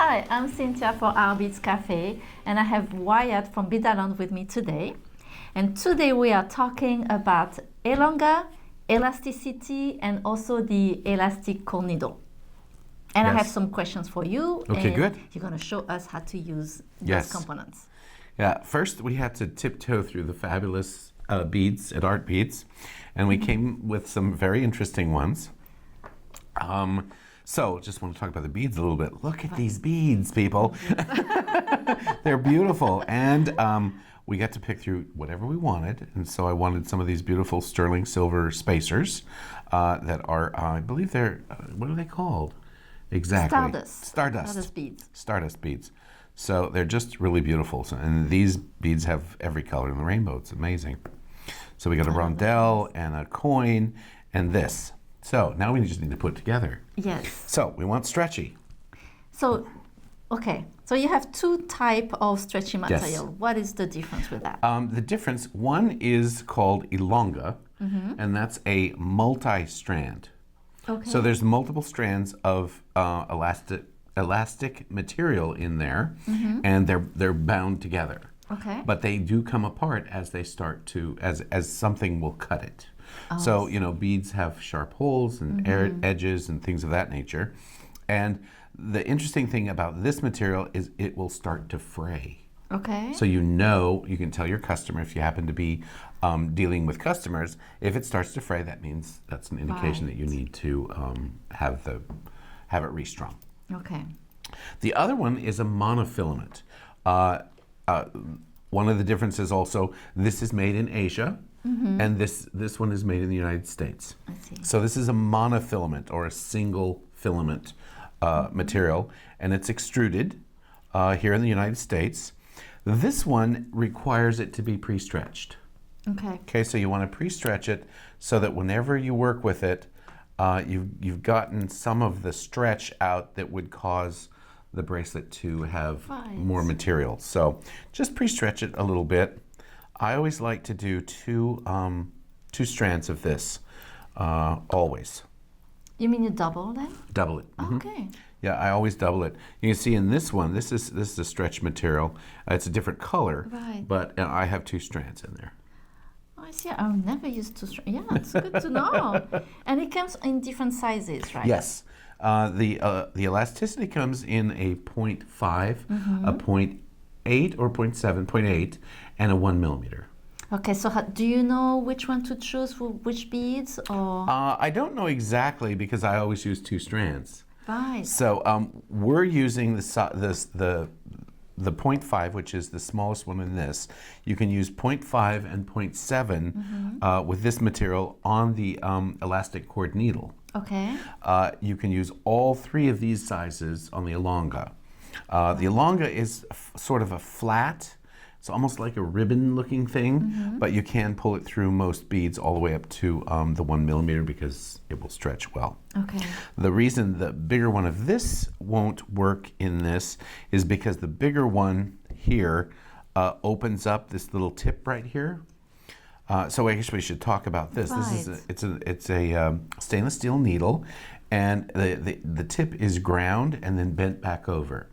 Hi, I'm Cynthia for Artbeads Cafe, and I have Wyatt from Beadalon with me today. And today we are talking about Elonga, Elasticity, and also the elastic core needle. And I have some questions for you. Okay, and good. You're going to show us how to use Yes. those components. Yeah, first we had to tiptoe through the fabulous beads at Artbeads, and we came with some very interesting ones. So just want to talk about the beads a little bit. Look at these beads, people. They're beautiful. And we got to pick through whatever we wanted. And so I wanted some of these beautiful sterling silver spacers that are, I believe they're, what are they called? Exactly. Stardust. Stardust beads. Stardust beads. So they're just really beautiful. So, and these beads have every color in the rainbow. It's amazing. So we got a rondelle and a coin and this. So now we just need to put it together. Yes. So we want stretchy. So, okay. So you have two type of stretchy material. Yes. What is the difference with that? The difference, one is called Elonga, and that's a multi-strand. Okay. So there's multiple strands of elastic material in there, and they're bound together. Okay. But they do come apart as they start to, as something will cut it. So, you know, beads have sharp holes and edges and things of that nature. And the interesting thing about this material is it will start to fray. Okay. So you can tell your customer, if you happen to be dealing with customers, if it starts to fray, that means that's an indication that you need to have it restrung. Okay. The other one is a monofilament. One of the differences also, this is made in Asia, and this one is made in the United States. I see. So this is a monofilament or a single filament material, and it's extruded here in the United States. This one requires it to be pre-stretched. Okay. Okay, so you want to pre-stretch it so that whenever you work with it, you've gotten some of the stretch out that would cause the bracelet to have more material. So just pre-stretch it a little bit. I always like to do two strands of this, always. You mean you double then? Double it. Okay. Yeah, I always double it. You can see in this one, this is a stretch material. It's a different color, but I have two strands in there. I see. I've never used two strands. Yeah, it's good to know. And it comes in different sizes, right? Yes. The elasticity comes in a 0.5, a 0.8 or 0.7, 0.8, and a 1 millimeter. Okay, so do you know which one to choose for which beads, or? I don't know exactly because I always use two strands. Right. So we're using the 0.5, which is the smallest one in this. You can use 0.5 and 0.7 with this material on the elastic cord needle. Okay. You can use all three of these sizes on the Elonga. The Elonga is sort of a flat, it's almost like a ribbon looking thing, but you can pull it through most beads all the way up to the 1 millimeter because it will stretch well. Okay. The reason the bigger one of this won't work in this is because the bigger one here opens up this little tip right here. So I guess we should talk about this. Right. It's a stainless steel needle, and the tip is ground and then bent back over.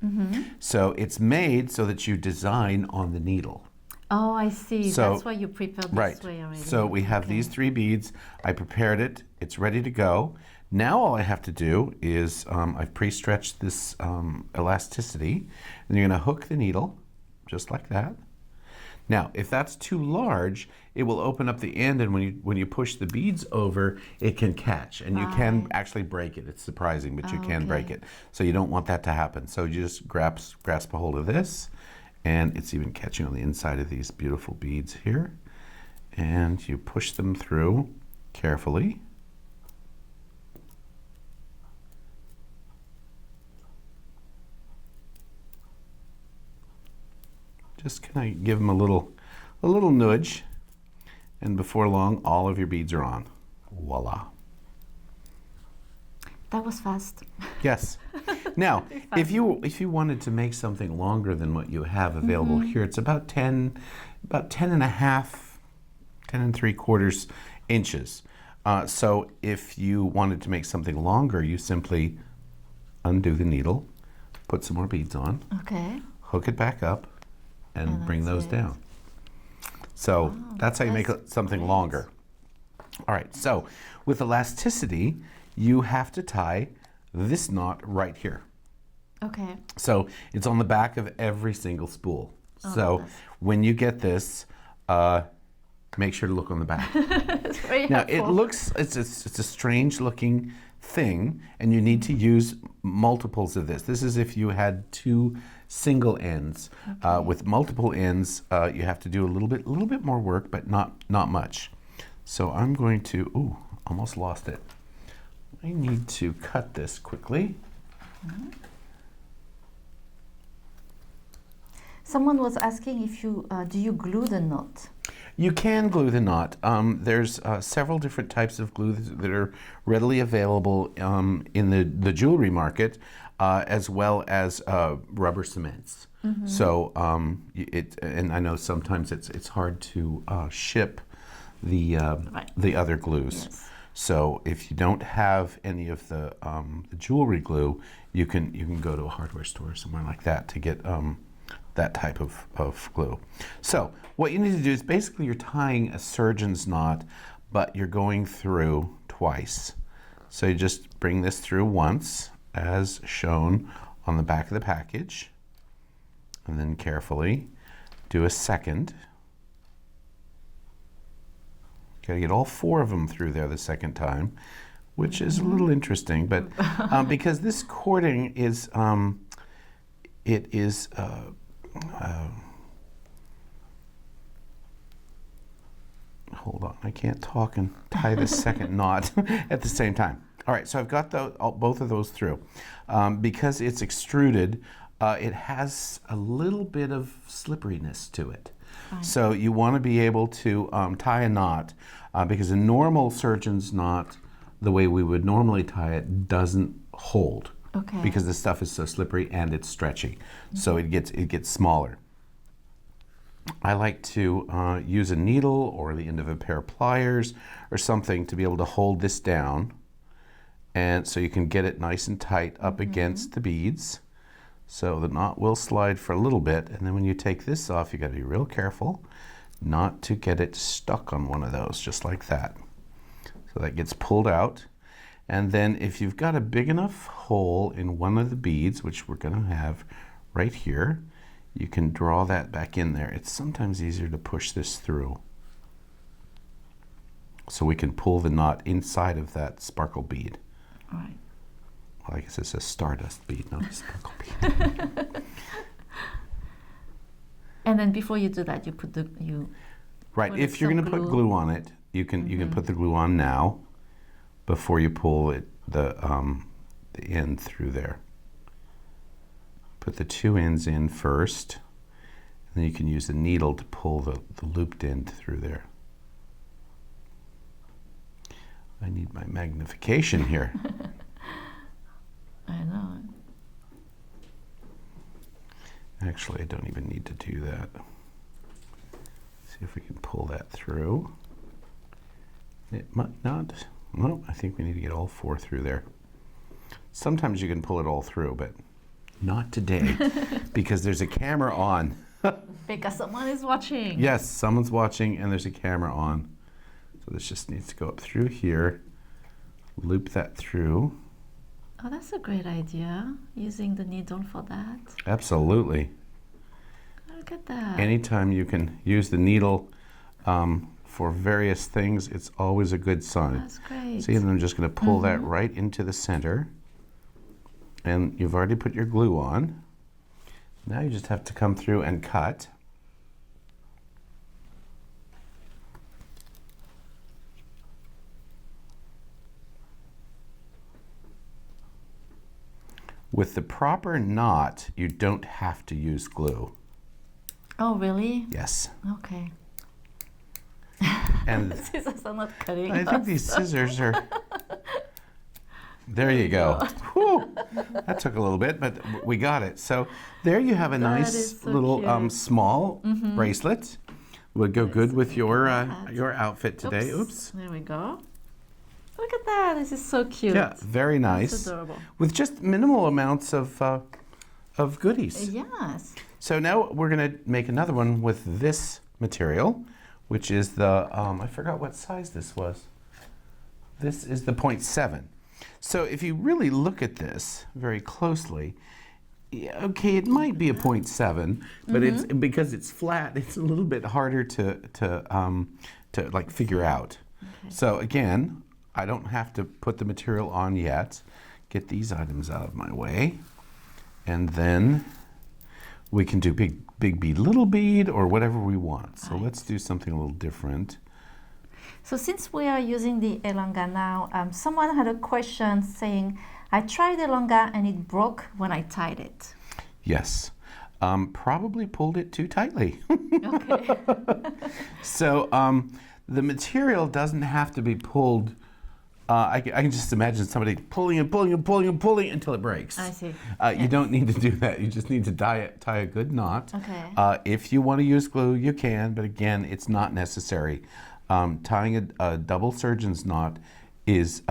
So it's made so that you design on the needle. Oh, I see. So, that's why you prepared right. this way already. So we have these three beads. I prepared it. It's ready to go. Now all I have to do is I've pre-stretched this elasticity, and you're going to hook the needle just like that. Now, if that's too large, it will open up the end, and when you push the beads over, it can catch, and you can actually break it. It's surprising, but you can break it. So you don't want that to happen. So you just grasp a hold of this, and it's even catching on the inside of these beautiful beads here. And you push them through carefully. Just kind of give them a little nudge, and before long, all of your beads are on. Voila. That was fast. Yes. Now, if you wanted to make something longer than what you have available here, it's about 10 and a half, 10 and 3/4 inches. So if you wanted to make something longer, you simply undo the needle, put some more beads on, Okay. hook it back up, and bring those down. So that's how you make something longer. All right, so with elasticity, you have to tie this knot right here. Okay. So it's on the back of every single spool. Oh, So when you get this, make sure to look on the back. It's very Now helpful. it looks, it's a strange looking thing, and you need to use multiples of this. This is if you had two single ends. With multiple ends, you have to do a little bit more work, but not much. So I'm going to, ooh, almost lost it. I need to cut this quickly. Someone was asking if you do you glue the knot? You can glue the knot. There's several different types of glue that are readily available in the jewelry market, as well as rubber cements. So and I know sometimes it's hard to ship the other glues. Yes. So if you don't have any of the jewelry glue, you can go to a hardware store or somewhere like that to get that type of glue. So what you need to do is basically you're tying a surgeon's knot, but you're going through twice. So you just bring this through once, as shown on the back of the package, and then carefully do a second. Got to get all four of them through there the second time, which is a little interesting, but because this cording is, hold on, I can't talk and tie the second knot at the same time. All right, so I've got both of those through. Because it's extruded, it has a little bit of slipperiness to it. Fine. So you want to be able to tie a knot, because a normal surgeon's knot, the way we would normally tie it, doesn't hold. Okay. Because the stuff is so slippery and it's stretchy. So it gets smaller. I like to use a needle or the end of a pair of pliers or something to be able to hold this down, and so you can get it nice and tight up against the beads. So the knot will slide for a little bit, and then when you take this off, you got to be real careful not to get it stuck on one of those, just like that. So that gets pulled out. And then if you've got a big enough hole in one of the beads, which we're going to have right here, you can draw that back in there. It's sometimes easier to push this through, so we can pull the knot inside of that sparkle bead. All right. Well, I guess it's a stardust bead, not a sparkle bead. And then before you do that, you put Right. put If you're some going to put glue on it, you can put the glue on now, before you pull the end through there. Put the two ends in first, and then you can use the needle to pull the looped end through there. I need my magnification here. I know. Actually, I don't even need to do that. See if we can pull that through. It might not. No, I think we need to get all four through there. Sometimes you can pull it all through, but not today, because there's a camera on. Because someone is watching. Yes, someone's watching and there's a camera on. So this just needs to go up through here, loop that through. Oh, that's a great idea, using the needle for that. Absolutely. Look at that. Anytime you can use the needle for various things, it's always a good sign. That's great. See, and I'm just going to pull that right into the center. And you've already put your glue on. Now you just have to come through and cut. With the proper knot, you don't have to use glue. Oh, really? Yes. Okay. And The scissors are not cutting. I think these scissors are... There you go. Whew. That took a little bit, but we got it. So there you have a That nice is so little cute. small bracelet. Would go good with your outfit today. Oops. There we go. Look at that. This is so cute. Yeah, very That's nice. adorable. With just minimal amounts of of goodies. Yes. So now we're going to make another one with this material, which is the, I forgot what size this was. This is the 0.7. So if you really look at this very closely, okay, it might be a 0.7, but it's because it's flat, it's a little bit harder to like figure out. Okay. So again, I don't have to put the material on yet. Get these items out of my way, and then we can do big bead, little bead, or whatever we want. So let's do something a little different. So since we are using the Elonga now, someone had a question saying, I tried Elonga and it broke when I tied it. Yes, probably pulled it too tightly. Okay. So the material doesn't have to be pulled. I can just imagine somebody pulling until it breaks. I see. You don't need to do that. You just need to tie a good knot. Okay. If you want to use glue, you can, but again, it's not necessary. Tying a double surgeon's knot is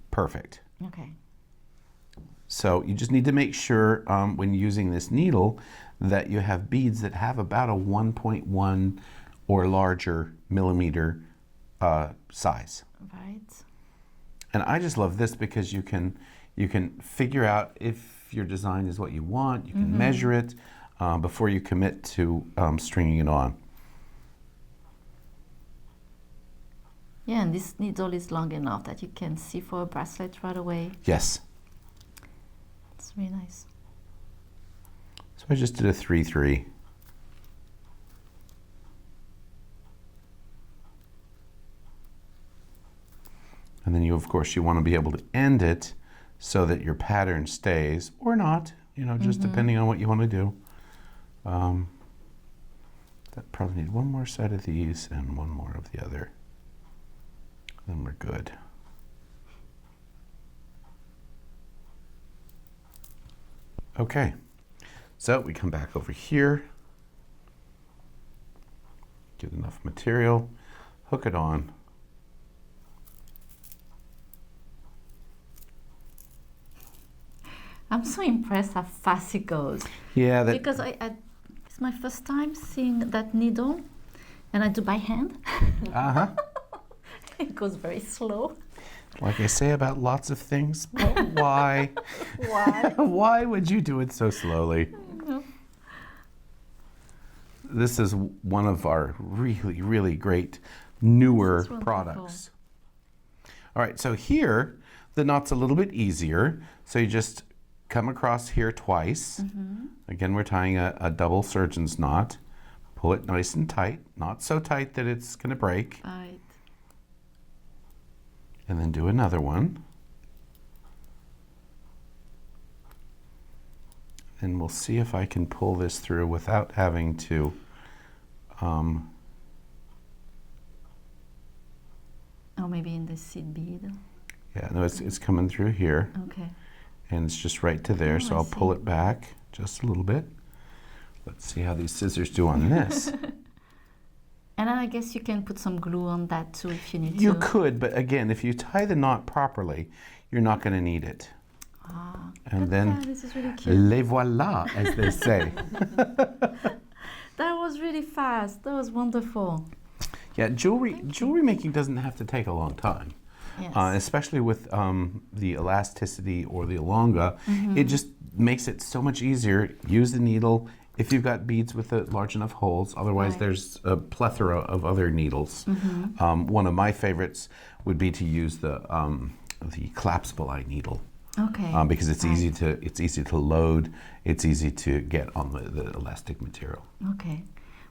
perfect. Okay. So you just need to make sure when using this needle that you have beads that have about a 1.1 or larger millimeter size. Right. And I just love this because you can figure out if your design is what you want. You can measure it before you commit to stringing it on. Yeah, and this needle is long enough that you can see for a bracelet right away. Yes. It's really nice. So I just did a 3-3. And then of course, you want to be able to end it so that your pattern stays, or not, just depending on what you want to do. That probably need one more set of these and one more of the other. Then we're good. Okay, so we come back over here, get enough material, hook it on. I'm so impressed how fast it goes. Yeah, Because it's my first time seeing that needle, and I do by hand. Uh-huh. It goes very slow. Like I say about lots of things, but why? Why? Why would you do it so slowly? No. This is one of our really, really great newer This is wonderful. products. All right, so here, the knot's a little bit easier. So you just come across here twice. Again, we're tying a double surgeon's knot. Pull it nice and tight, not so tight that it's gonna break. Right. And then do another one. And we'll see if I can pull this through without having to Or maybe in the seed bead. yeah, no, it's coming through here, Okay. and it's just right to there, so I I'll pull see. it back just a little bit. Let's see how these scissors do on this. And I guess you can put some glue on that too if you need You to. could, but again, if you tie the knot properly, you're not going to need it. Ah, And then, this is really cute. les voilà, as they say. That was really fast. That was wonderful. Yeah, jewelry making doesn't have to take a long time. Yes. Especially with the Elasticity or the Elonga, it just makes it so much easier. Use the needle if you've got beads with large enough holes. Otherwise, Right. there's a plethora of other needles. One of my favorites would be to use the collapsible eye needle Okay. because it's easy to load. It's easy to get on the elastic material. Okay.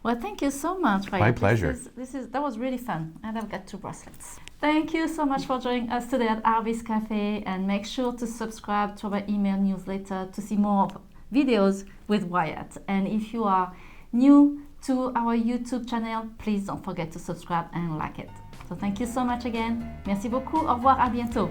Well, thank you so much, Wyatt. My pleasure. That was really fun, and I've got 2 bracelets. Thank you so much for joining us today at Artbeads Cafe, and make sure to subscribe to our email newsletter to see more videos with Wyatt. And if you are new to our YouTube channel, please don't forget to subscribe and like it. So thank you so much again. Merci beaucoup. Au revoir. À bientôt.